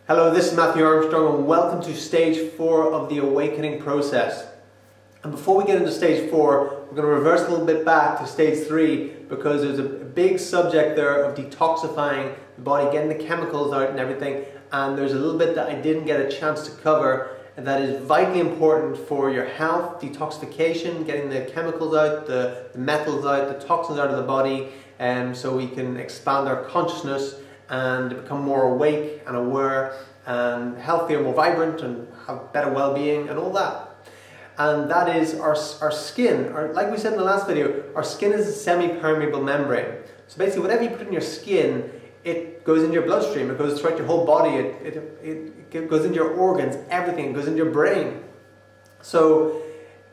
Hello, this is Matthew Armstrong and welcome to stage 4 of the awakening process. And before we get into stage 4, we're going to reverse a little bit back to stage 3 because there's a big subject there of detoxifying the body, getting the chemicals out and everything, and there's a little bit that I didn't get a chance to cover and that is vitally important for your health, detoxification, getting the chemicals out, the metals out, the toxins out of the body, so we can expand our consciousness and become more awake and aware and healthier, more vibrant, and have better well-being and all that. And that is our skin. Like we said in the last video, our skin is a semi-permeable membrane. So basically whatever you put in your skin, it goes into your bloodstream, it goes throughout your whole body, it goes into your organs, everything, it goes into your brain. So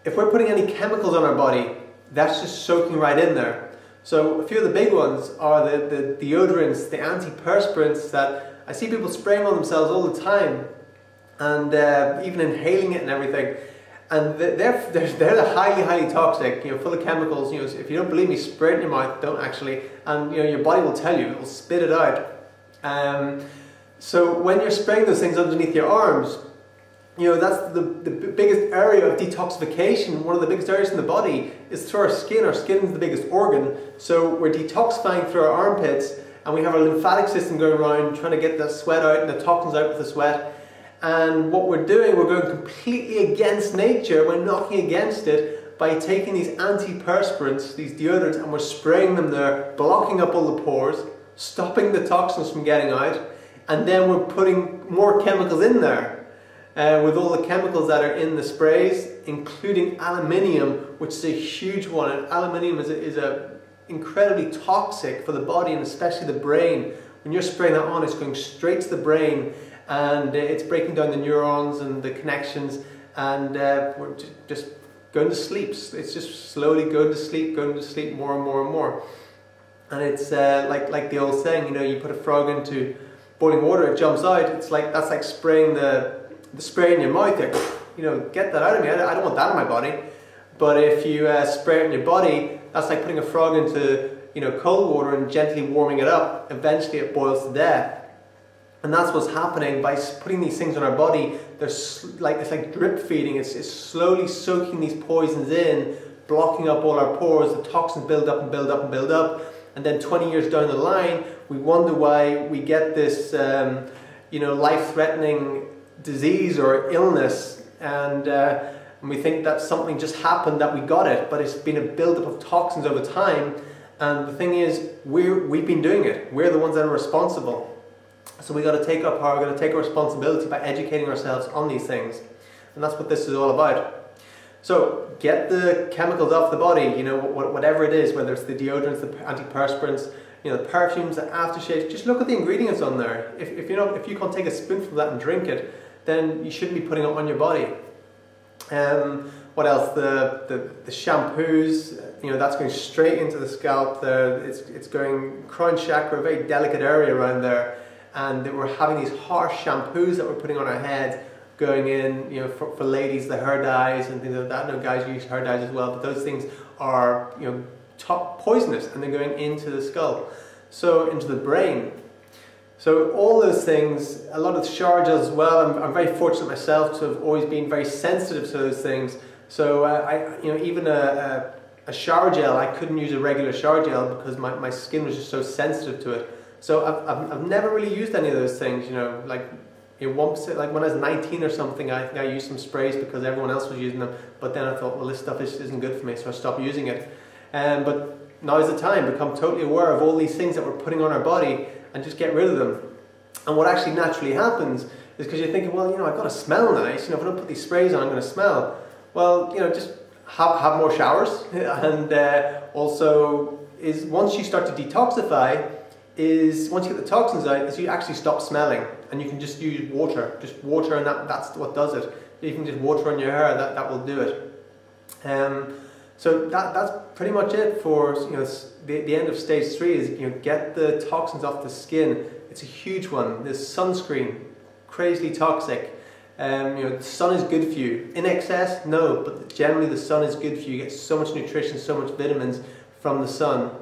if we're putting any chemicals on our body, that's just soaking right in there. So a few of the big ones are the deodorants, the antiperspirants that I see people spraying on themselves all the time, and even inhaling it and everything. And they're highly toxic, full of chemicals. If you don't believe me, spray it in your mouth. Don't actually, and your body will tell you. It will spit it out. So when you're spraying those things underneath your arms, that's the biggest area of detoxification. One of the biggest areas in the body is through our skin. Our skin is the biggest organ, so we're detoxifying through our armpits, and we have our lymphatic system going around trying to get the sweat out and the toxins out with the sweat. And what we're doing, we're going completely against nature. We're knocking against it by taking these antiperspirants, these deodorants, and we're spraying them there, blocking up all the pores, stopping the toxins from getting out, and then we're putting more chemicals in there. With all the chemicals that are in the sprays, including aluminium, which is a huge one. And aluminium is incredibly toxic for the body and especially the brain. When you're spraying that on, it's going straight to the brain and it's breaking down the neurons and the connections, and we're just going to sleep. It's just slowly going to sleep more and more and more. And it's like the old saying, you put a frog into boiling water, it jumps out. That's like spraying the spray in your mouth there, get that out of me. I don't want that in my body. But if you spray it in your body, that's like putting a frog into cold water and gently warming it up. Eventually it boils to death. And that's what's happening by putting these things on our body. It's like drip feeding. It's slowly soaking these poisons in, blocking up all our pores. The toxins build up and build up and build up. And then 20 years down the line, we wonder why we get this life-threatening disease or illness, and we think that something just happened, that we got it, but it's been a buildup of toxins over time. And the thing is, we've been doing it. We're the ones that are responsible. So we got to take our power, we got to take our responsibility by educating ourselves on these things, and that's what this is all about. So get the chemicals off the body, whatever it is, whether it's the deodorants, the antiperspirants, the perfumes, the aftershaves. Just look at the ingredients on there. If you can't take a spoonful of that and drink it, then you shouldn't be putting it on your body. What else? The shampoos, that's going straight into the scalp there. It's going crown chakra, a very delicate area around there. And we're having these harsh shampoos that we're putting on our head, going in, for ladies, the hair dyes and things like that. No, guys use hair dyes as well, but those things are, poisonous, and they're going into the skull, so into the brain. So all those things, a lot of shower gels as well. I'm very fortunate myself to have always been very sensitive to those things. So even a shower gel, I couldn't use a regular shower gel because my skin was just so sensitive to it. So I've never really used any of those things. Like when I was 19 or something, I used some sprays because everyone else was using them. But then I thought, well, this stuff isn't good for me, so I stopped using it. But now is the time. Become totally aware of all these things that we're putting on our body, and just get rid of them. And what actually naturally happens is, because you're thinking, well, I've got to smell nice. If I don't put these sprays on, I'm going to smell. Well, just have more showers. And also, once you start to detoxify, once you get the toxins out, is you actually stop smelling, and you can just use water. Just water, and that's what does it. You can just water on your hair. That will do it. So that's pretty much it for the end of stage 3 is get the toxins off the skin. It's a huge one. There's sunscreen, crazily toxic. The sun is good for you. In excess, no, but generally the sun is good for you. You get so much nutrition, so much vitamins from the sun,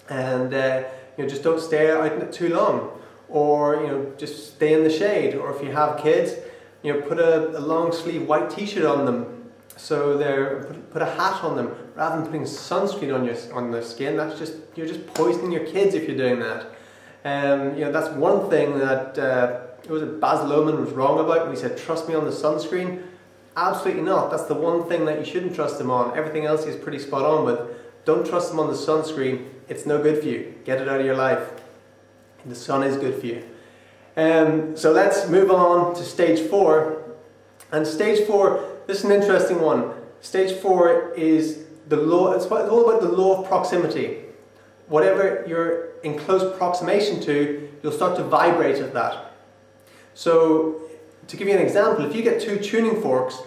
and just don't stay out in it too long. or just stay in the shade. Or if you have kids, put a long sleeve white t-shirt on them, so put a hat on them rather than putting sunscreen on their skin. You're just poisoning your kids if you're doing that. That's one thing that Baz Luhrmann was wrong about when he said trust me on the sunscreen. Absolutely not. That's the one thing that you shouldn't trust him on. Everything else he's pretty spot on with. Don't trust him on the sunscreen. It's no good for you. Get it out of your life. The sun is good for you. So let's move on to stage 4. And stage 4, this is an interesting one. Stage 4 is the law. It's all about the law of proximity. Whatever you're in close proximation to, you'll start to vibrate at that. So to give you an example, if you get 2 tuning forks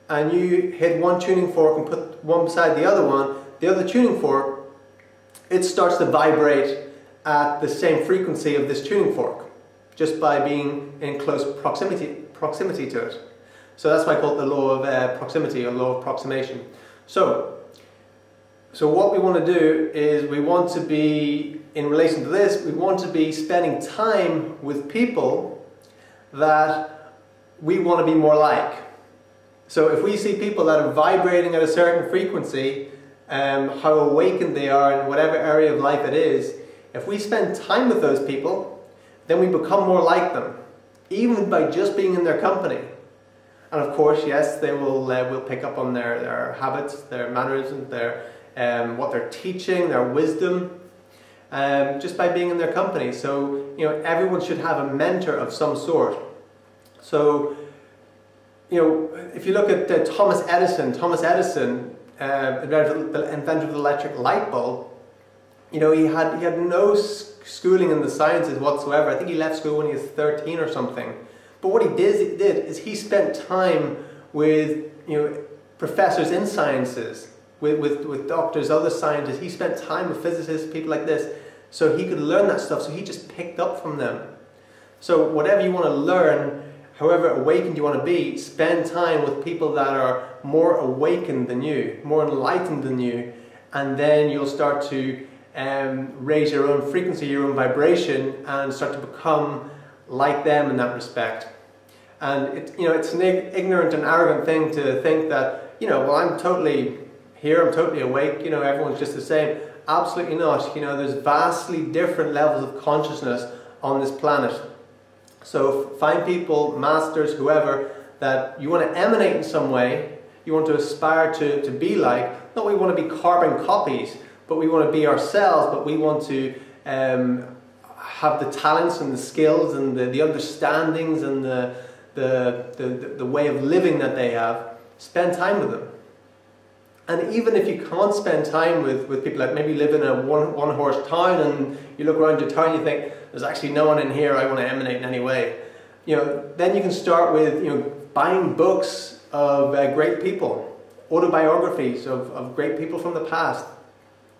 and you hit one tuning fork and put one beside the other tuning fork, it starts to vibrate at the same frequency of this tuning fork, just by being in close proximity to it. So that's why I call it the law of proximity, or law of approximation. So what we want to do is we want to be, in relation to this, we want to be spending time with people that we want to be more like. So if we see people that are vibrating at a certain frequency, how awakened they are in whatever area of life it is, if we spend time with those people, then we become more like them, even by just being in their company. And of course, yes, they will pick up on their habits, their mannerisms, what they're teaching, their wisdom, just by being in their company. So everyone should have a mentor of some sort. So if you look at Thomas Edison, inventor of the electric light bulb, he had no schooling in the sciences whatsoever. I think he left school when he was 13 or something. But what he did is he spent time with professors in sciences, with doctors, other scientists. He spent time with physicists, people like this, so he could learn that stuff. So he just picked up from them. So whatever you want to learn, however awakened you want to be, spend time with people that are more awakened than you, more enlightened than you, and then you'll start to raise your own frequency, your own vibration, and start to become like them in that respect. And it's an ignorant and arrogant thing to think that, well, I'm totally here, I'm totally awake, everyone's just the same. Absolutely not. There's vastly different levels of consciousness on this planet. So find people, masters, whoever, that you want to emanate in some way, you want to aspire to be like. Not we want to be carbon copies, but we want to be ourselves, but we want to have the talents and the skills and the understandings and the way of living that they have. Spend time with them. And even if you can't spend time with people, like maybe you live in a one-horse town and you look around your town and you think, there's actually no one in here I want to emanate in any way. Then you can start with buying books of great people, autobiographies of great people from the past,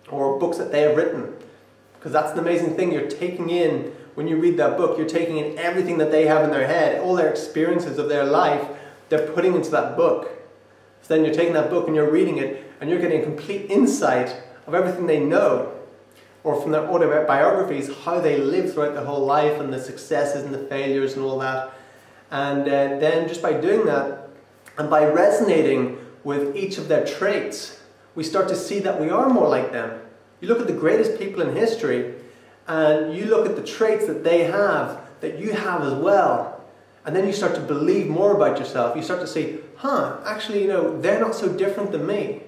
or books that they have written. Because that's an amazing thing. You're taking in, when you read that book, you're taking in everything that they have in their head, all their experiences of their life, they're putting into that book. So then you're taking that book and you're reading it, and you're getting a complete insight of everything they know, or from their autobiographies, how they lived throughout their whole life, and the successes and the failures and all that. And then just by doing that, and by resonating with each of their traits, we start to see that we are more like them. You look at the greatest people in history, and you look at the traits that they have, that you have as well. And then you start to believe more about yourself. You start to say, actually, they're not so different than me.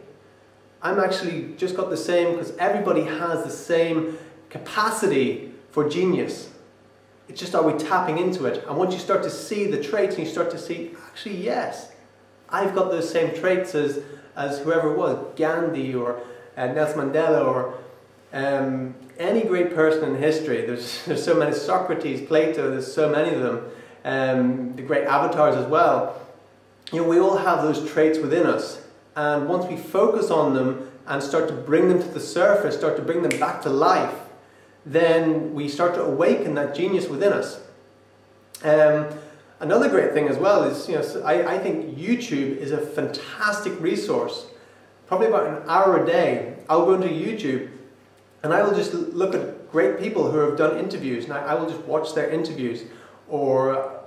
I'm actually just got the same, because everybody has the same capacity for genius. It's just, are we tapping into it? And once you start to see the traits, and you start to see, actually, yes, I've got those same traits as whoever it was, Gandhi or Nelson Mandela, or any great person in history. There's so many, Socrates, Plato, there's so many of them, the great avatars as well. We all have those traits within us, and once we focus on them and start to bring them to the surface, start to bring them back to life, then we start to awaken that genius within us. Another great thing as well is, I think YouTube is a fantastic resource. Probably about an hour a day, I'll go into YouTube And I will just look at great people who have done interviews, and I will just watch their interviews, or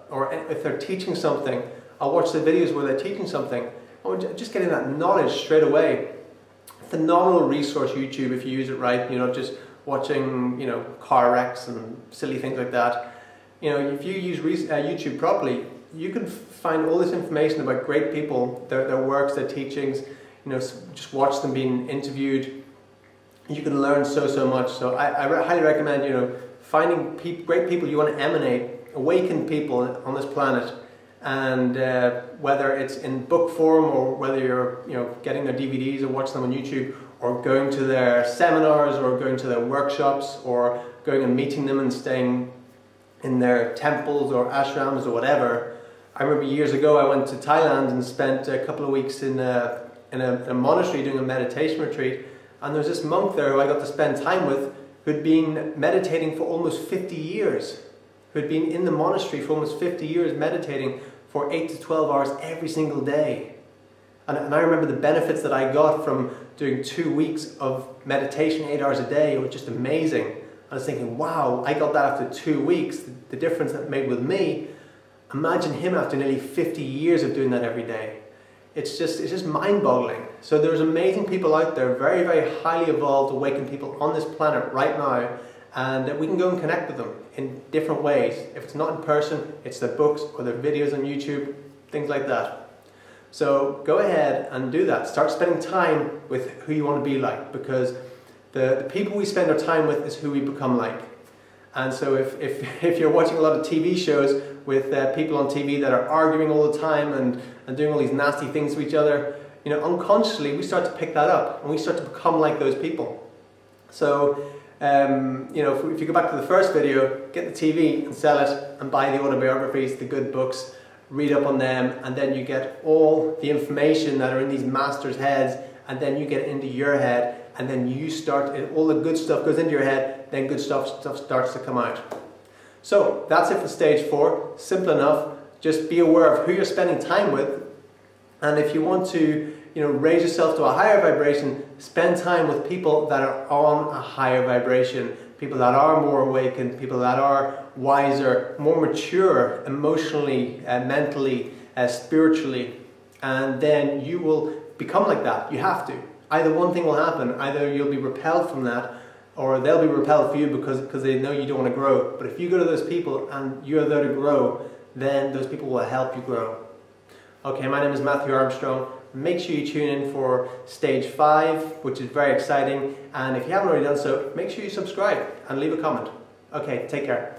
if they're teaching something, I'll watch the videos where they're teaching something. I'm just getting that knowledge straight away. Phenomenal resource, YouTube, if you use it right. You're not just watching, car wrecks and silly things like that. If you use YouTube properly, you can find all this information about great people, their works, their teachings. Just watch them being interviewed. You can learn so much. So I highly recommend, finding great people you want to emanate, awaken people on this planet, and whether it's in book form or whether you're getting their DVDs or watching them on YouTube, or going to their seminars or going to their workshops, or going and meeting them and staying in their temples or ashrams or whatever. I remember years ago I went to Thailand and spent a couple of weeks in a monastery doing a meditation retreat, and there was this monk there who I got to spend time with, who'd been meditating for almost 50 years, who'd been in the monastery for almost 50 years meditating for 8 to 12 hours every single day. And I remember the benefits that I got from doing 2 weeks of meditation, 8 hours a day. It was just amazing. I was thinking, wow, I got that after 2 weeks, the difference that made with me. Imagine him after nearly 50 years of doing that every day. It's just mind-boggling. So there's amazing people out there, very, very highly evolved, awakened people on this planet right now, and we can go and connect with them in different ways. If it's not in person, it's their books or their videos on YouTube, things like that. So go ahead and do that. Start spending time with who you want to be like, because the people we spend our time with is who we become like. And so if you're watching a lot of TV shows with people on TV that are arguing all the time and doing all these nasty things to each other, unconsciously we start to pick that up and we start to become like those people. So if you go back to the first video, get the TV and sell it and buy the autobiographies, the good books, read up on them, and then you get all the information that are in these masters' heads, and then you get it into your head, and then you start, all the good stuff goes into your head, then good stuff starts to come out. So that's it for stage 4. Simple enough. Just be aware of who you're spending time with, and if you want to raise yourself to a higher vibration, spend time with people that are on a higher vibration, people that are more awakened, people that are wiser, more mature emotionally, mentally, spiritually, and then you will become like that. You have to. Either one thing will happen. Either you'll be repelled from that, or they'll be repelled for you because they know you don't want to grow. But if you go to those people and you're there to grow, then those people will help you grow. Okay, my name is Matthew Armstrong. Make sure you tune in for stage 5, which is very exciting. And if you haven't already done so, make sure you subscribe and leave a comment. Okay, take care.